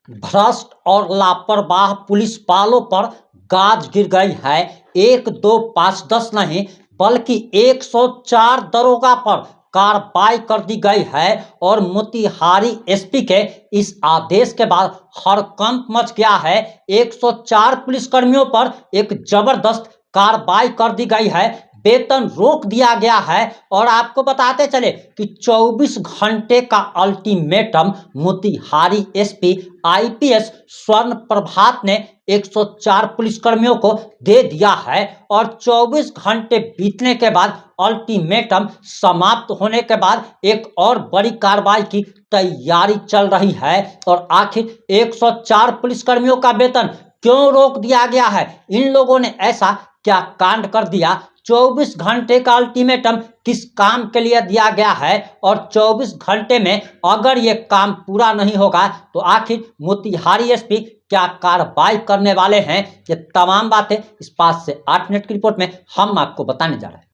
भ्रष्ट और लापरवाह पुलिस वालों पर गाज गिर गई है। 1, 2, 5, 10 नहीं बल्कि 104 दरोगा पर कार्रवाई कर दी गई है और मोतिहारी एसपी के इस आदेश के बाद हड़कंप मच गया है। 104 पुलिसकर्मियों पर एक जबरदस्त कार्रवाई कर दी गई है, वेतन रोक दिया गया है और आपको बताते चले कि 24 घंटे का अल्टीमेटम मोतिहारी एसपी आईपीएस स्वर्ण प्रभात ने 104 पुलिसकर्मियों को दे दिया है और 24 घंटे बीतने के बाद अल्टीमेटम समाप्त होने के बाद एक और बड़ी कार्रवाई की तैयारी चल रही है। और आखिर 104 पुलिसकर्मियों का वेतन क्यों रोक दिया गया है? इन लोगों ने ऐसा क्या कांड कर दिया? 24 घंटे का अल्टीमेटम किस काम के लिए दिया गया है और 24 घंटे में अगर ये काम पूरा नहीं होगा तो आखिर मोतिहारी एसपी क्या कार्रवाई करने वाले हैं? ये तमाम बातें इस 5 से 8 मिनट की रिपोर्ट में हम आपको बताने जा रहे हैं।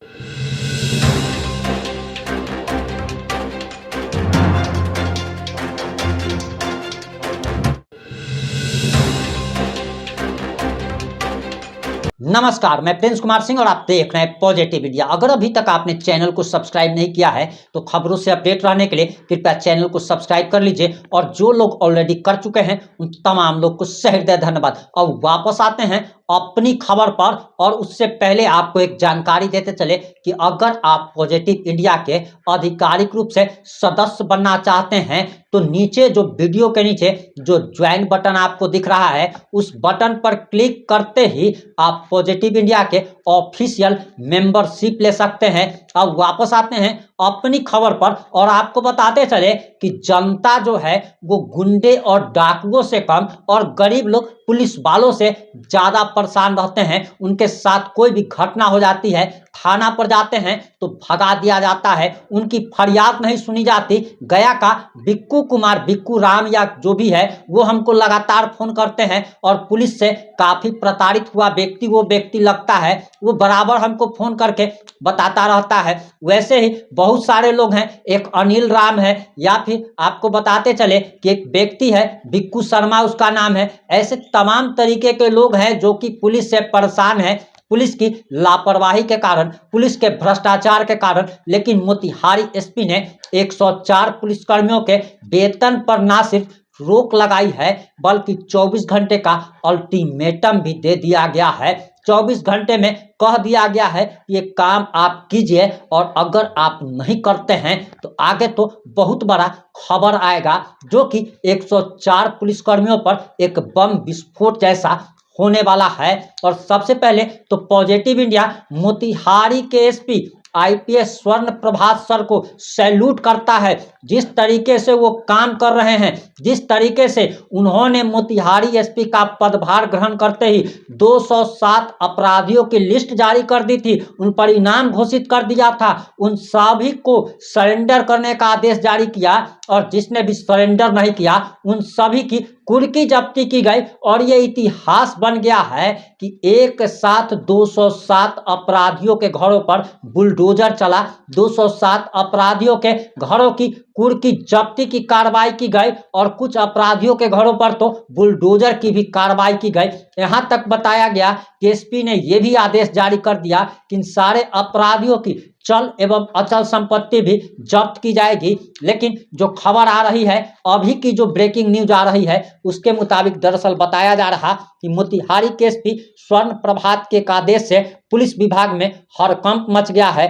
नमस्कार, मैं प्रिंस कुमार सिंह और आप देख रहे हैं पॉजिटिव इंडिया। अगर अभी तक आपने चैनल को सब्सक्राइब नहीं किया है तो खबरों से अपडेट रहने के लिए कृपया चैनल को सब्सक्राइब कर लीजिए और जो लोग ऑलरेडी कर चुके हैं उन तमाम लोग को सहृदय धन्यवाद। अब वापस आते हैं अपनी खबर पर और उससे पहले आपको एक जानकारी देते चले कि अगर आप पॉजिटिव इंडिया के आधिकारिक रूप से सदस्य बनना चाहते हैं तो नीचे जो वीडियो के नीचे जो ज्वाइन बटन आपको दिख रहा है उस बटन पर क्लिक करते ही आप पॉजिटिव इंडिया के ऑफिशियल मेंबरशिप ले सकते हैं। अब वापस आते हैं अपनी खबर पर और आपको बताते चले कि जनता जो है वो गुंडे और डाकुओं से कम और गरीब लोग पुलिस वालों से ज्यादा परेशान रहते हैं। उनके साथ कोई भी घटना हो जाती है, थाना पर जाते हैं तो भगा दिया जाता है, उनकी फरियाद नहीं सुनी जाती। गया का बिक्कू कुमार, बिक्कू राम या जो भी है वो हमको लगातार फोन करते हैं और पुलिस से काफी प्रताड़ित हुआ व्यक्ति वो व्यक्ति लगता है, वो बराबर हमको फोन करके बताता रहता है। वैसे ही बहुत सारे लोग हैं, एक अनिल राम है या फिर आपको बताते चले कि एक व्यक्ति है बिक्कू शर्मा उसका नाम है। ऐसे तमाम तरीके के लोग हैं जो कि पुलिस से परेशान है, पुलिस की लापरवाही के कारण, पुलिस के भ्रष्टाचार के कारण। लेकिन मोतिहारी एसपी ने 104 पुलिसकर्मियों के वेतन पर ना सिर्फ रोक लगाई है बल्कि 24 घंटे का अल्टीमेटम भी दे दिया गया है। 24 घंटे में कह दिया गया है ये काम आप कीजिए और अगर आप नहीं करते हैं तो आगे तो बहुत बड़ा खबर आएगा जो कि 104 पुलिसकर्मियों पर एक बम विस्फोट जैसा होने वाला है। और सबसे पहले तो पॉजिटिव इंडिया मोतिहारी के एसपी आईपीएस स्वर्ण प्रभात सर को सैल्यूट करता है। जिस तरीके से वो काम कर रहे हैं, जिस तरीके से उन्होंने मोतिहारी एसपी का पदभार ग्रहण करते ही 207 अपराधियों की लिस्ट जारी कर दी थी, उन पर इनाम घोषित कर दिया था, उन सभी को सरेंडर करने का आदेश जारी किया और जिसने भी सरेंडर नहीं किया उन सभी की कुर्की जब्ती की गई। और ये इतिहास बन गया है कि एक साथ 207 अपराधियों के घरों पर बुलडोजर चला, 207 अपराधियों के घरों की कुर्की जब्ती की कार्रवाई की गई और कुछ अपराधियों के घरों पर तो बुलडोजर की भी कार्रवाई की गई। यहां तक बताया गया कि एसपी ने यह भी आदेश जारी कर दिया कि इन सारे अपराधियों की चल एवं अचल संपत्ति भी जब्त की जाएगी। लेकिन जो खबर आ रही है, अभी की जो ब्रेकिंग न्यूज आ रही है उसके मुताबिक दरअसल बताया जा रहा कि मोतिहारी के एसपी स्वर्ण प्रभात के आदेश से पुलिस विभाग में हड़कंप मच गया है।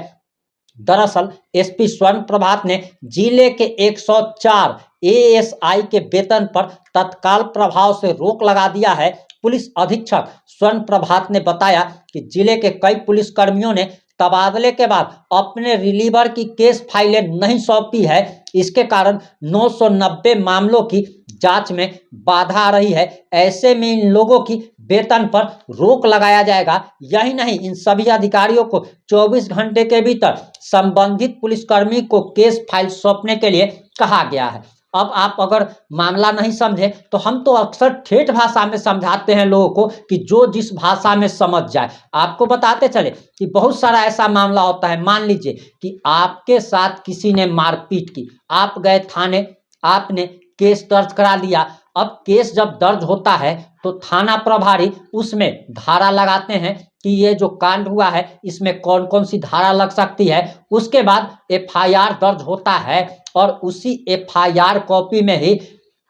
दरअसल एसपी स्वर्ण प्रभात ने जिले के 104 एएसआई के वेतन पर तत्काल प्रभाव से रोक लगा दिया है। पुलिस अधीक्षक स्वर्ण प्रभात ने बताया कि जिले के कई पुलिसकर्मियों ने तबादले के बाद अपने रिलीवर की केस फाइलें नहीं सौंपी है, इसके कारण 990 मामलों की जांच में बाधा आ रही है। ऐसे में इन लोगों की वेतन पर रोक लगाया जाएगा। यही नहीं, इन सभी अधिकारियों को 24 घंटे के भीतर संबंधित पुलिसकर्मी को केस फाइल सौंपने के लिए कहा गया है। अब आप अगर मामला नहीं समझे तो हम तो अक्सर ठेठ भाषा में समझाते हैं लोगों को कि जो जिस भाषा में समझ जाए। आपको बताते चले कि बहुत सारा ऐसा मामला होता है, मान लीजिए कि आपके साथ किसी ने मारपीट की, आप गए थाने, आपने केस दर्ज करा लिया, अब केस जब दर्ज होता है तो थाना प्रभारी उसमें धारा लगाते हैं कि ये जो कांड हुआ है इसमें कौन कौन सी धारा लग सकती है। उसके बाद एफआईआर दर्ज होता है और उसी एफआईआर कॉपी में ही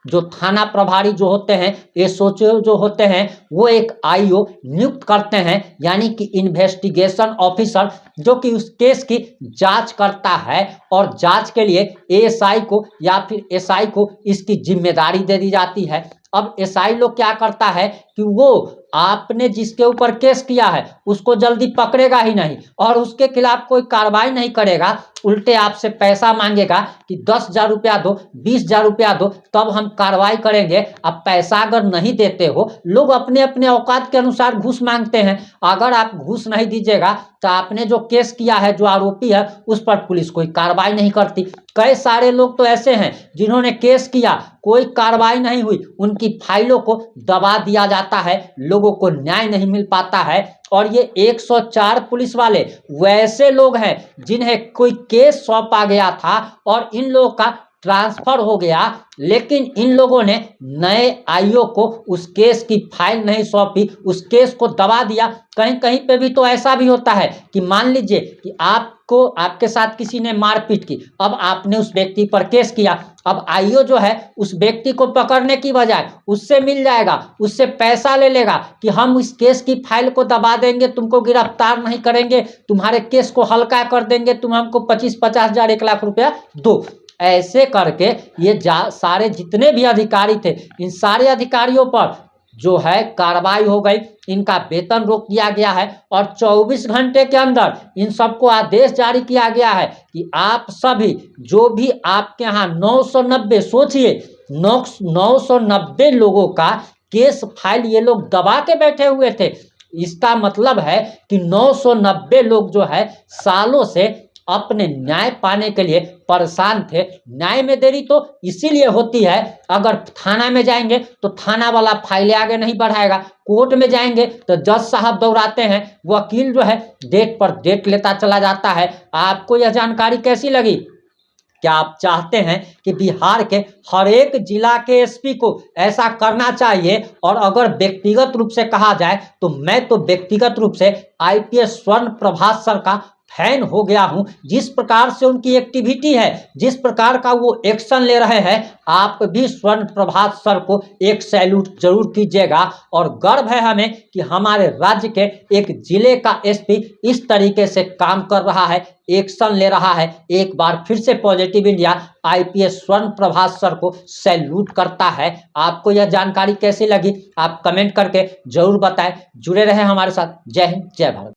जो थाना प्रभारी जो होते हैं, एसओचओ जो होते हैं, वो एक आईओ नियुक्त करते हैं, यानी कि इन्वेस्टिगेशन ऑफिसर, जो कि उस केस की जांच करता है और जांच के लिए एएसआई को या फिर एसआई को इसकी जिम्मेदारी दे दी जाती है। अब एसआई लोग क्या करता है कि वो आपने जिसके ऊपर केस किया है उसको जल्दी पकड़ेगा ही नहीं और उसके खिलाफ कोई कार्रवाई नहीं करेगा, उल्टे आपसे पैसा मांगेगा कि 10,000 रुपया दो, 20,000 रुपया दो, तब हम कार्रवाई करेंगे। अब पैसा अगर नहीं देते हो, लोग अपने अपने औकात के अनुसार घूस मांगते हैं। अगर आप घूस नहीं दीजिएगा तो आपने जो केस किया है, जो आरोपी है, उस पर पुलिस कोई कार्रवाई नहीं करती। कई सारे लोग तो ऐसे हैं जिन्होंने केस किया, कोई कार्रवाई नहीं हुई, उनकी फाइलों को दबा दिया जाता है, लोगों को न्याय नहीं मिल पाता है। और ये 104 पुलिस वाले वैसे लोग हैं जिन्हें कोई केस सौंपा गया था और इन लोगों का ट्रांसफर हो गया, लेकिन इन लोगों ने नए आईओ को उस केस की फाइल नहीं सौंपी, उस केस को दबा दिया। कहीं कहीं पे भी तो ऐसा भी होता है कि मान लीजिए कि आपको आपके साथ किसी ने मारपीट की, अब आपने उस व्यक्ति पर केस किया, अब आईओ जो है उस व्यक्ति को पकड़ने की बजाय उससे मिल जाएगा, उससे पैसा ले लेगा कि हम इस केस की फाइल को दबा देंगे, तुमको गिरफ्तार नहीं करेंगे, तुम्हारे केस को हल्का कर देंगे, तुम हमको 25-50 हजार 1 लाख रुपया दो। ऐसे करके ये सारे जितने भी अधिकारी थे, इन सारे अधिकारियों पर जो है कार्रवाई हो गई, इनका वेतन रोक दिया गया है और 24 घंटे के अंदर इन सबको आदेश जारी किया गया है कि आप सभी जो भी आपके यहाँ 990, सोचिए 990 लोगों का केस फाइल ये लोग दबा के बैठे हुए थे। इसका मतलब है कि 990 लोग जो है सालों से अपने न्याय पाने के लिए परेशान थे। न्याय में देरी तो इसीलिए होती है, अगर थाना में जाएंगे तो थाना वाला फाइलें आगे नहीं बढ़ाएगा, कोर्ट में जाएंगे तो जज साहब दौड़ाते हैं, वकील जो है डेट पर डेट लेता चला जाता है। आपको यह जानकारी कैसी लगी? क्या आप चाहते हैं कि बिहार के हर एक जिला के एसपी को ऐसा करना चाहिए? और अगर व्यक्तिगत रूप से कहा जाए तो मैं तो व्यक्तिगत रूप से आईपीएस स्वर्ण प्रभात सर का फैन हो गया हूं। जिस प्रकार से उनकी एक्टिविटी है, जिस प्रकार का वो एक्शन ले रहे हैं, आप भी स्वर्ण प्रभात सर को एक सैल्यूट जरूर कीजिएगा। और गर्व है हमें कि हमारे राज्य के एक जिले का एसपी इस तरीके से काम कर रहा है, एक्शन ले रहा है। एक बार फिर से पॉजिटिव इंडिया आईपीएस स्वर्ण प्रभात सर को सैल्यूट करता है। आपको यह जानकारी कैसी लगी? आप कमेंट करके जरूर बताएं। जुड़े रहें हमारे साथ। जय हिंद, जय भारत।